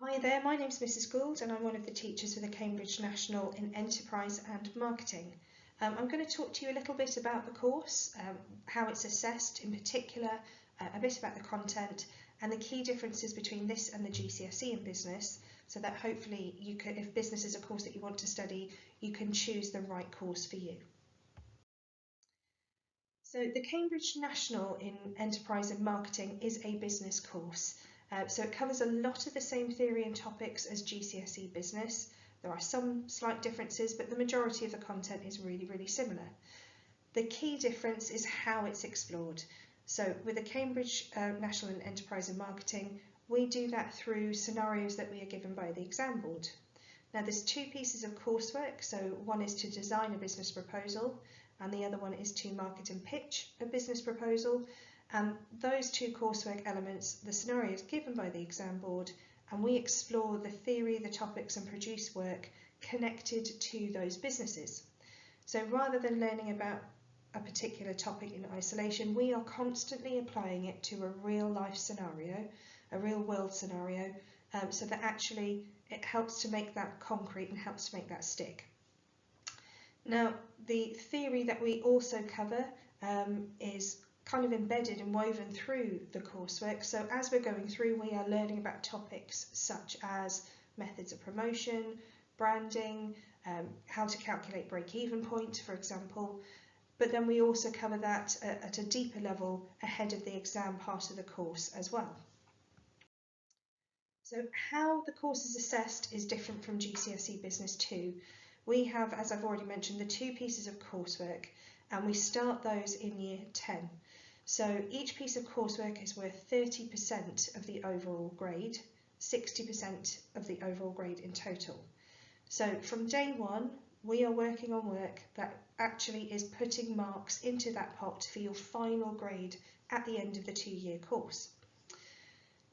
Hi there, my name's Mrs. Gould and I'm one of the teachers for the Cambridge National in Enterprise and Marketing. I'm going to talk to you a little bit about the course, how it's assessed in particular, a bit about the content and the key differences between this and the GCSE in business, so that hopefully you can, if business is a course that you want to study, you can choose the right course for you. So the Cambridge National in Enterprise and Marketing is a business course. So it covers a lot of the same theory and topics as GCSE business. There are some slight differences, but the majority of the content is really similar. The key difference is how it's explored. So with the Cambridge National in Enterprise and Marketing, we do that through scenarios that we are given by the exam board. Now there's two pieces of coursework, so one is to design a business proposal and the other one is to market and pitch a business proposal. And those two coursework elements, the scenarios given by the exam board, and we explore the theory, the topics and produce work connected to those businesses. So rather than learning about a particular topic in isolation, we are constantly applying it to a real life scenario, a real world scenario, so that actually it helps to make that concrete and helps to make that stick. Now, the theory that we also cover is kind of embedded and woven through the coursework. So as we're going through, we are learning about topics such as methods of promotion, branding, how to calculate break-even point, for example. But then we also cover that at a deeper level ahead of the exam part of the course as well. So how the course is assessed is different from GCSE Business 2. We have, as I've already mentioned, the two pieces of coursework, and we start those in year 10. So each piece of coursework is worth 30% of the overall grade, 60% of the overall grade in total. So from day one, we are working on work that actually is putting marks into that pot for your final grade at the end of the 2-year course.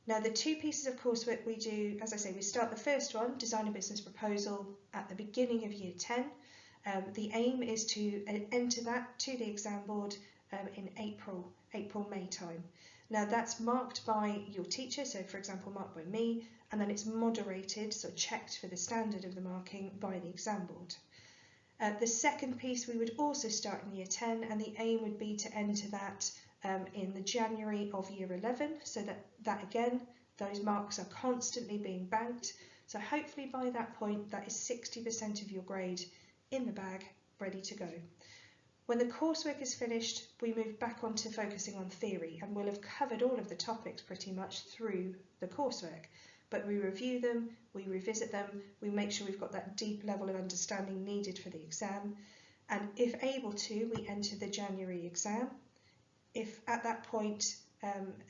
Now the two pieces of coursework we do, as I say, we start the first one, design a business proposal, at the beginning of year 10. The aim is to enter that to the exam board in April-May time. Now that's marked by your teacher, so for example marked by me, and then it's moderated, so checked for the standard of the marking by the exam board. The second piece we would also start in year 10, and the aim would be to enter that in the January of year 11, so that again, those marks are constantly being banked. So hopefully by that point, that is 60% of your grade in the bag, ready to go. When the coursework is finished, we move back onto focusing on theory, and we'll have covered all of the topics pretty much through the coursework. But we review them, we revisit them, we make sure we've got that deep level of understanding needed for the exam. And if able to, we enter the January exam. If at that point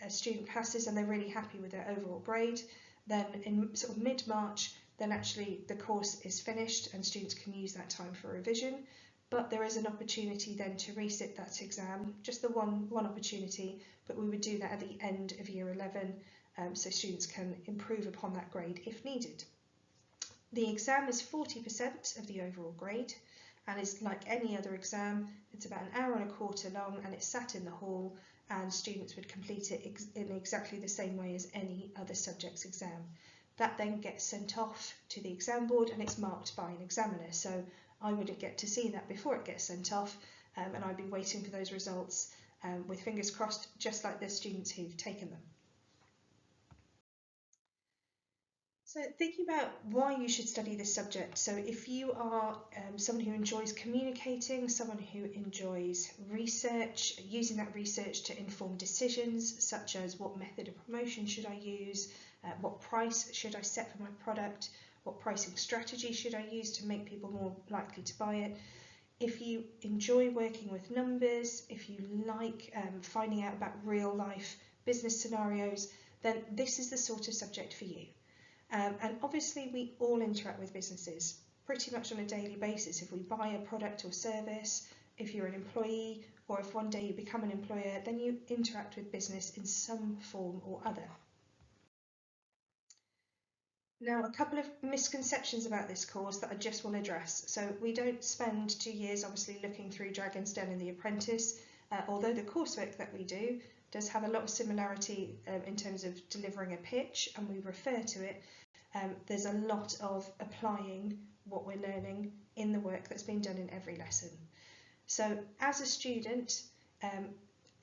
a student passes and they're really happy with their overall grade, then in sort of mid-March, then actually the course is finished and students can use that time for revision. But there is an opportunity then to resit that exam, just the one opportunity, but we would do that at the end of year 11, so students can improve upon that grade if needed. The exam is 40% of the overall grade, and it's like any other exam. It's about an hour and a quarter long, and it's sat in the hall, and students would complete it in exactly the same way as any other subject's exam. That then gets sent off to the exam board and it's marked by an examiner. So I wouldn't get to see that before it gets sent off, and I'd be waiting for those results with fingers crossed, just like the students who've taken them. So thinking about why you should study this subject. So if you are someone who enjoys communicating, someone who enjoys research, using that research to inform decisions, such as what method of promotion should I use, what price should I set for my product, what pricing strategy should I use to make people more likely to buy it. If you enjoy working with numbers, if you like finding out about real life business scenarios, then this is the sort of subject for you. And obviously we all interact with businesses pretty much on a daily basis. If we buy a product or service, if you're an employee, or if one day you become an employer, then you interact with business in some form or other. Now, a couple of misconceptions about this course that I just want to address. So we don't spend 2 years obviously looking through Dragon's Den and The Apprentice, although the coursework that we do does have a lot of similarity in terms of delivering a pitch, and we refer to it. There's a lot of applying what we're learning in the work that's been done in every lesson. So as a student,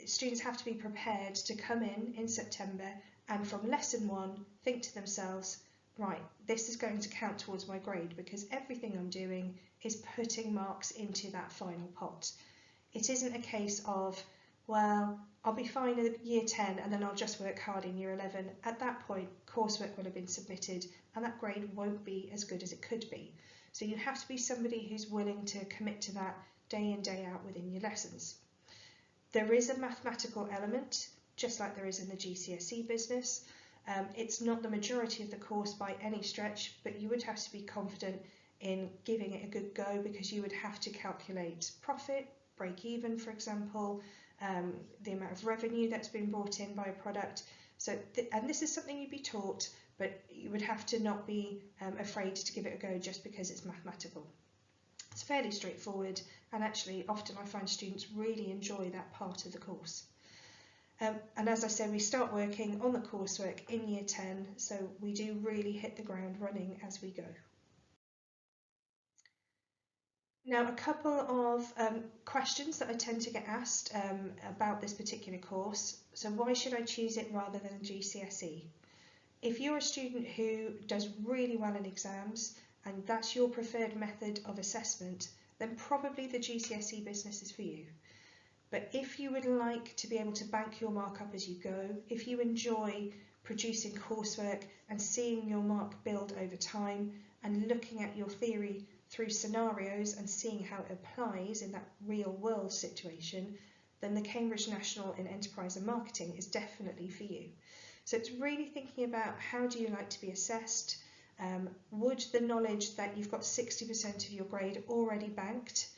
students have to be prepared to come in September and from lesson 1 think to themselves, right, this is going to count towards my grade because everything I'm doing is putting marks into that final pot. It isn't a case of, well, I'll be fine in year 10 and then I'll just work hard in year 11. At that point, coursework will have been submitted and that grade won't be as good as it could be. So you have to be somebody who's willing to commit to that day in, day out within your lessons. There is a mathematical element, just like there is in the GCSE business. It's not the majority of the course by any stretch, but you would have to be confident in giving it a good go because you would have to calculate profit, break even, for example, the amount of revenue that's been brought in by a product. So, and this is something you'd be taught, but you would have to not be afraid to give it a go just because it's mathematical. It's fairly straightforward, and actually often I find students really enjoy that part of the course. And as I said, we start working on the coursework in year 10, so we do really hit the ground running as we go. Now, a couple of questions that I tend to get asked about this particular course. So why should I choose it rather than GCSE? If you're a student who does really well in exams and that's your preferred method of assessment, then probably the GCSE business is for you. But if you would like to be able to bank your mark up as you go, if you enjoy producing coursework and seeing your mark build over time and looking at your theory through scenarios and seeing how it applies in that real world situation, then the Cambridge National in Enterprise and Marketing is definitely for you. So it's really thinking about how do you like to be assessed. Would the knowledge that you've got 60% of your grade already banked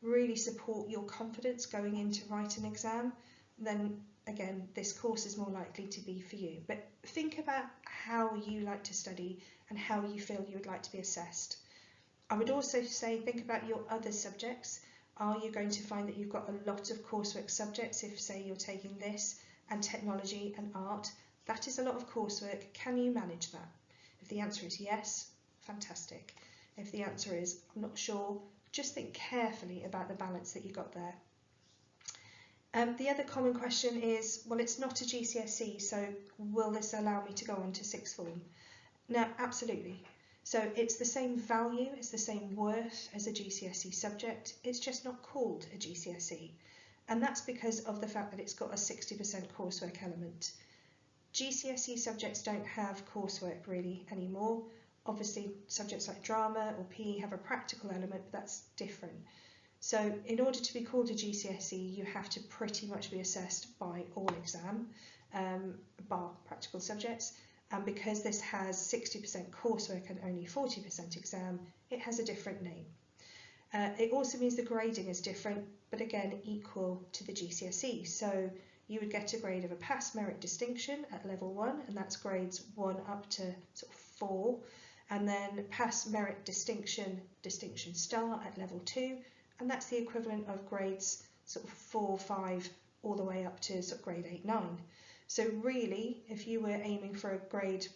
really support your confidence going in to write an exam? Then again, this course is more likely to be for you. But think about how you like to study and how you feel you would like to be assessed. I would also say think about your other subjects. Are you going to find that you've got a lot of coursework subjects if, say, you're taking this and technology and art? That is a lot of coursework. Can you manage that? If the answer is yes, fantastic. If the answer is I'm not sure, just think carefully about the balance that you got there. The other common question is, well, it's not a GCSE, so will this allow me to go on to sixth form? Now, absolutely. So it's the same value, it's the same worth as a GCSE subject, it's just not called a GCSE. And that's because of the fact that it's got a 60% coursework element. GCSE subjects don't have coursework really anymore. Obviously, subjects like drama or PE have a practical element, but that's different. So in order to be called a GCSE, you have to pretty much be assessed by all exam, bar practical subjects. And because this has 60% coursework and only 40% exam, it has a different name. It also means the grading is different, but again, equal to the GCSE. So you would get a grade of a pass merit distinction at level 1, and that's grades 1 up to sort of 4. And then pass merit distinction, distinction star at level 2, and that's the equivalent of grades sort of 4, 5, all the way up to sort of grade 8, 9. So really, if you were aiming for a grade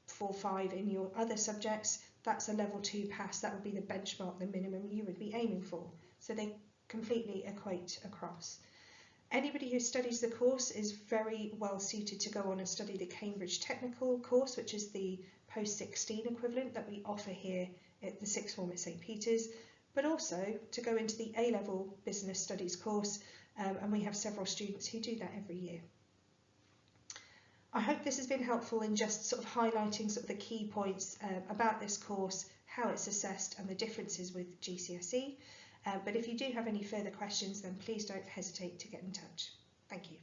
4, 5 in your other subjects, that's a level 2 pass. That would be the benchmark, the minimum you would be aiming for. So they completely equate across. Anybody who studies the course is very well suited to go on and study the Cambridge Technical course, which is the post-16 equivalent that we offer here at the sixth form at St Peter's, but also to go into the A-level Business Studies course, and we have several students who do that every year. I hope this has been helpful in just sort of highlighting sort of the key points about this course, how it's assessed and the differences with GCSE. But if you do have any further questions, then please don't hesitate to get in touch. Thank you.